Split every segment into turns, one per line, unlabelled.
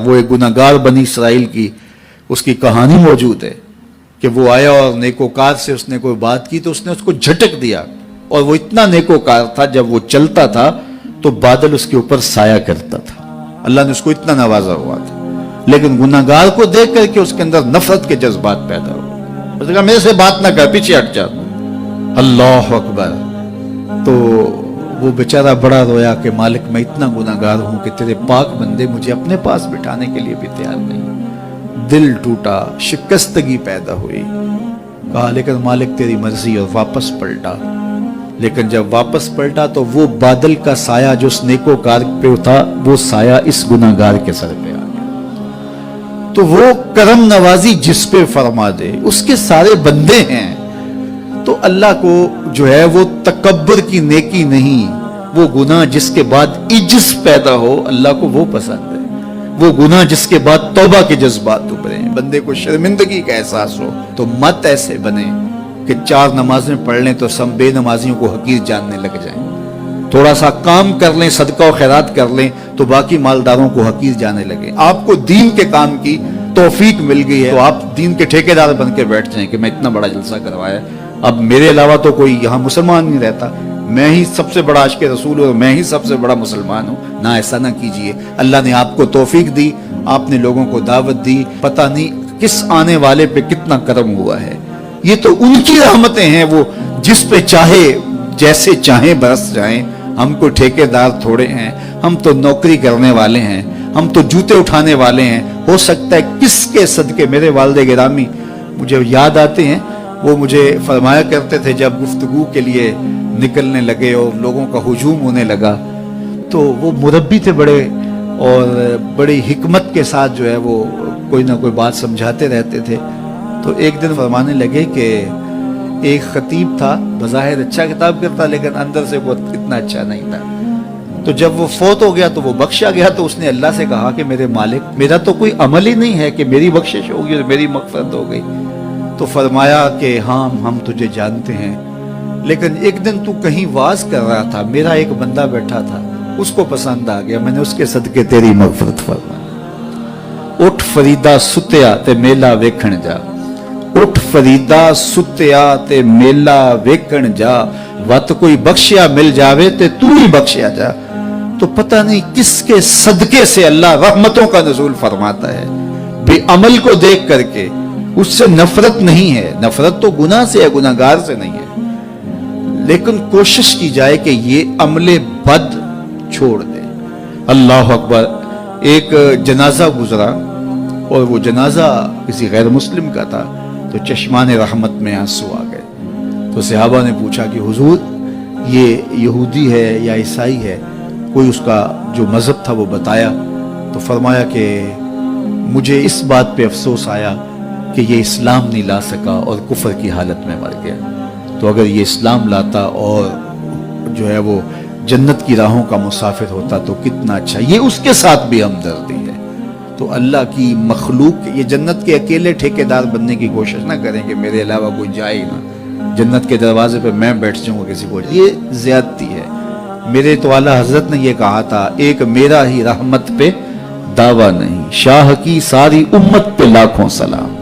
वो एक गुनाहगार बनी इसराइल की उसकी कहानी मौजूद है कि वो आया और नेकोकार से उसने कोई बात की तो उसने उसको झटक दिया, और वो इतना नेकोकार था जब वो चलता था तो बादल उसके ऊपर साया करता था। अल्लाह ने उसको इतना नवाजा हुआ था, लेकिन गुनाहगार को देख करके उसके अंदर नफरत के जज्बात पैदा हुए। उसने कहा मेरे से बात ना कर, पीछे हट जा। अल्लाह अकबर। तो वो बेचारा बड़ा रोया कि मालिक मैं इतना गुनाहगार हूं कि तेरे पाक बंदे मुझे अपने पास बिठाने के लिए भी तैयार नहीं। दिल टूटा, शिकस्तगी पैदा हुई। कहा लेकिन मालिक तेरी मर्जी, और वापस पलटा। लेकिन जब वापस पलटा तो वो बादल का साया जो उस नेकोकार पे था वो साया इस गुनाहगार के सर पे आ गया। तो वो करम नवाजी जिस पे फरमा दे उसके सारे बंदे हैं। तो अल्लाह को जो है वो तकब्बुर की नेकी नहीं, वो गुनाह जिसके बाद इज्ज पैदा हो अल्लाह को वो पसंद है। वो गुनाह जिसके बाद तौबा के जज्बात उभरे, बंदे को शर्मिंदगी का एहसास हो। तो मत ऐसे बने कि 4 नमाजें पढ़ लें तो सब बेनमाजियों को हकीर जानने लग जाएं। थोड़ा सा काम कर लें, सदका और खैरात कर लें तो बाकी मालदारों को हकीर जाने लगे। आपको दीन के काम की तौफीक मिल गई है तो आप दीन के ठेकेदार बन के बैठ जाएं कि मैं इतना बड़ा जलसा करवाया, अब मेरे अलावा तो कोई यहाँ मुसलमान नहीं रहता, मैं ही सबसे बड़ा आशिक़े रसूल हूँ, मैं ही सबसे बड़ा मुसलमान हूँ। ना, ऐसा ना कीजिए। अल्लाह ने आपको तौफीक दी, आपने लोगों को दावत दी, पता नहीं किस आने वाले पे कितना करम हुआ है। ये तो उनकी रहमतें हैं, वो जिस पे चाहे जैसे चाहे बरस जाएं। हम कोई ठेकेदार थोड़े हैं, हम तो नौकरी करने वाले हैं, हम तो जूते उठाने वाले हैं। हो सकता है किसके सदके मेरे वालिद गिरामी मुझे याद आते हैं, वो मुझे फरमाया करते थे जब गुफ्तगू के लिए निकलने लगे और लोगों का हुजूम होने लगा, तो वो मुरब्बी थे बड़े, और बड़ी हिकमत के साथ जो है वो कोई ना कोई बात समझाते रहते थे। तो एक दिन फरमाने लगे कि एक खतीब था, बज़ाहिर अच्छा किताब करता लेकिन अंदर से वो इतना अच्छा नहीं था। तो जब वो फौत हो गया तो वो बख्शा गया, तो उसने अल्लाह से कहा कि मेरे मालिक मेरा तो कोई अमल ही नहीं है कि मेरी बख्शिश होगी और मेरी मग़फ़िरत हो गई। तो फरमाया कि हाँ हम तुझे जानते हैं, लेकिन एक दिन तू कहीं वाज कर रहा था, मेरा एक बंदा बैठा था, उसको पसंद आ गया, मैंने उसके सदके तेरी मग़फ़िरत फरमाई। उठ फरीदा सुत्या ते मेला वेखण जा, उठ फरीदा सुत्या ते मेला वेखण जा, वत कोई बख्शिया मिल जावे ते तू ही बख्शिया जा। तो पता नहीं किसके सदके से अल्लाह रहमतों का नज़ूल फरमाता है। बेअमल को देख करके उससे नफरत नहीं है, नफरत तो गुनाह से है, गुनाहगार से नहीं है। लेकिन कोशिश की जाए कि ये अमले बद छोड़ दे। अल्लाह अकबर। एक जनाजा गुजरा और वो जनाजा किसी गैर मुस्लिम का था, तो चश्मान रहमत में आंसू आ गए। तो सहाबा ने पूछा कि हुजूर ये यहूदी है या ईसाई है, कोई उसका जो मजहब था वो बताया। तो फरमाया कि मुझे इस बात पे अफसोस आया कि ये इस्लाम नहीं ला सका और कुफर की हालत में मर गया। तो अगर ये इस्लाम लाता और जो है वो जन्नत की राहों का मुसाफिर होता तो कितना अच्छा। ये उसके साथ भी हमदर्दी है। तो अल्लाह की मखलूक, ये जन्नत के अकेले ठेकेदार बनने की कोशिश ना करें कि मेरे अलावा कोई जाए ना, जन्नत के दरवाजे पे मैं बैठ जाऊंगा किसी को, ये ज्यादती है। मेरे तो आला हजरत ने ये कहा था, एक मेरा ही रहमत पे दावा नहीं, शाह की सारी उम्मत पे लाखों सलाम।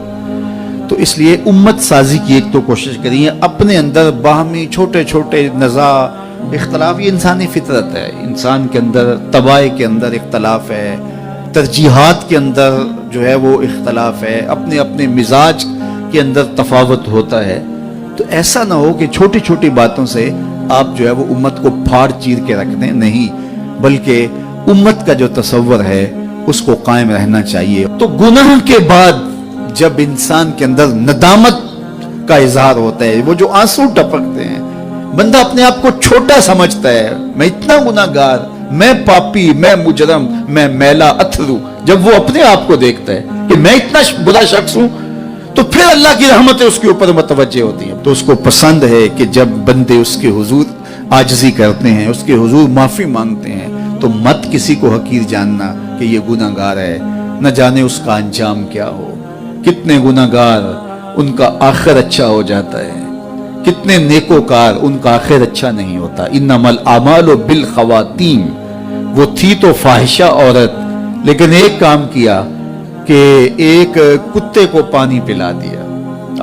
तो इसलिए उम्मत साजी की एक तो कोशिश करिए, अपने अंदर बाहमी छोटे छोटे नज़ा इख्तलाफ, ये इंसानी फितरत है। इंसान के अंदर तबाह के अंदर इख्तलाफ है, तरजीहात के अंदर जो है वो इख्तलाफ है, अपने अपने मिजाज के अंदर तफावत होता है। तो ऐसा ना हो कि छोटी छोटी बातों से आप जो है वो उम्मत को फाड़ चीर के रख दें, नहीं, बल्कि उम्मत का जो तसव्वुर है उसको कायम रहना चाहिए। तो गुनाह के बाद जब इंसान के अंदर नदामत का इजहार होता है, वो जो आंसू टपकते हैं, बंदा अपने आप को छोटा समझता है, मैं इतना गुनाहगार, मैं पापी, मैं मुजरम, मैं मैला अथरू। जब वो अपने आप को देखता है कि मैं इतना बुरा शख्स हूं, तो फिर अल्लाह की रहमतें उसके ऊपर मुतवज्जे होती हैं। तो उसको पसंद है कि जब बंदे उसके हुजूर आजिज़ी करते हैं, उसके हुजूर माफी मांगते हैं, तो मत किसी को हकीर जानना कि ये गुनाहगार है, न जाने उसका अंजाम क्या हो। कितने गुनाहगार उनका आखिर अच्छा हो जाता है, कितने नेकोकार उनका आखिर अच्छा नहीं होता। इन्नमल आमालु बिल खवातीम, वो थी तो फाहिशा औरत لیکن ایک کام کیا کہ ایک کتے کو پانی پلا دیا،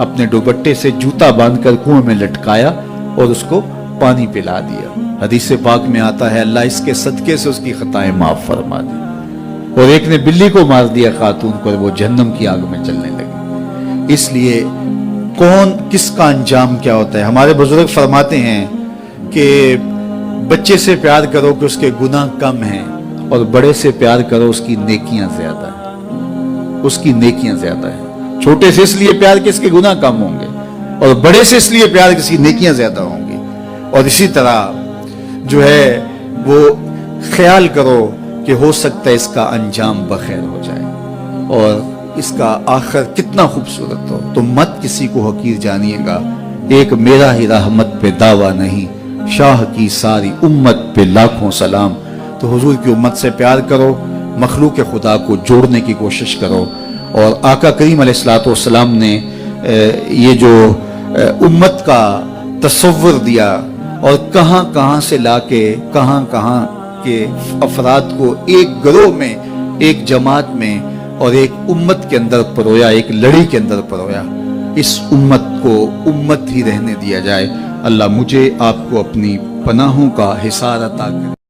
اپنے دوپٹے سے جوتا باندھ کر کنویں میں لٹکایا اور اس کو پانی پلا دیا۔ حدیث پاک میں آتا ہے اللہ اس کے صدقے سے اس کی خطائیں معاف فرما دی۔ اور ایک نے بلی کو مار دیا خاتون کو، وہ جہنم کی آگ میں چلنے لگی۔ اس لیے کون کس کا انجام کیا ہوتا ہے؟ ہمارے بزرگ فرماتے ہیں کہ بچے سے پیار کرو کہ اس کے گناہ کم ہیں، اور بڑے سے پیار کرو اس کی نیکیاں زیادہ ہیں، اس کی نیکیاں زیادہ ہیں۔ چھوٹے سے اس لیے پیار کہ اس کے گناہ کم ہوں گے، اور بڑے سے اس لیے پیار کہ اس کی نیکیاں زیادہ ہوں گی۔ اور اسی طرح جو ہے وہ خیال کرو کہ ہو سکتا ہے اس کا انجام بخیر ہو جائے اور اس کا آخر کتنا خوبصورت ہو، تو مت کسی کو حقیر جانیے گا۔ ایک میرا ہی رحمت پہ دعویٰ نہیں، شاہ کی ساری امت پہ لاکھوں سلام۔ تو حضور کی امت سے پیار کرو، مخلوق خدا کو جوڑنے کی کوشش کرو، اور آقا کریم علیہ الصلوۃ والسلام نے یہ جو امت کا تصور دیا اور کہاں کہاں سے لا کے کہاں کہاں کے افراد کو ایک گروہ میں، ایک جماعت میں اور ایک امت کے اندر پرویا، ایک لڑی کے اندر پرویا، اس امت کو امت ہی رہنے دیا جائے۔ اللہ مجھے آپ کو اپنی پناہوں کا حصار عطا کرے۔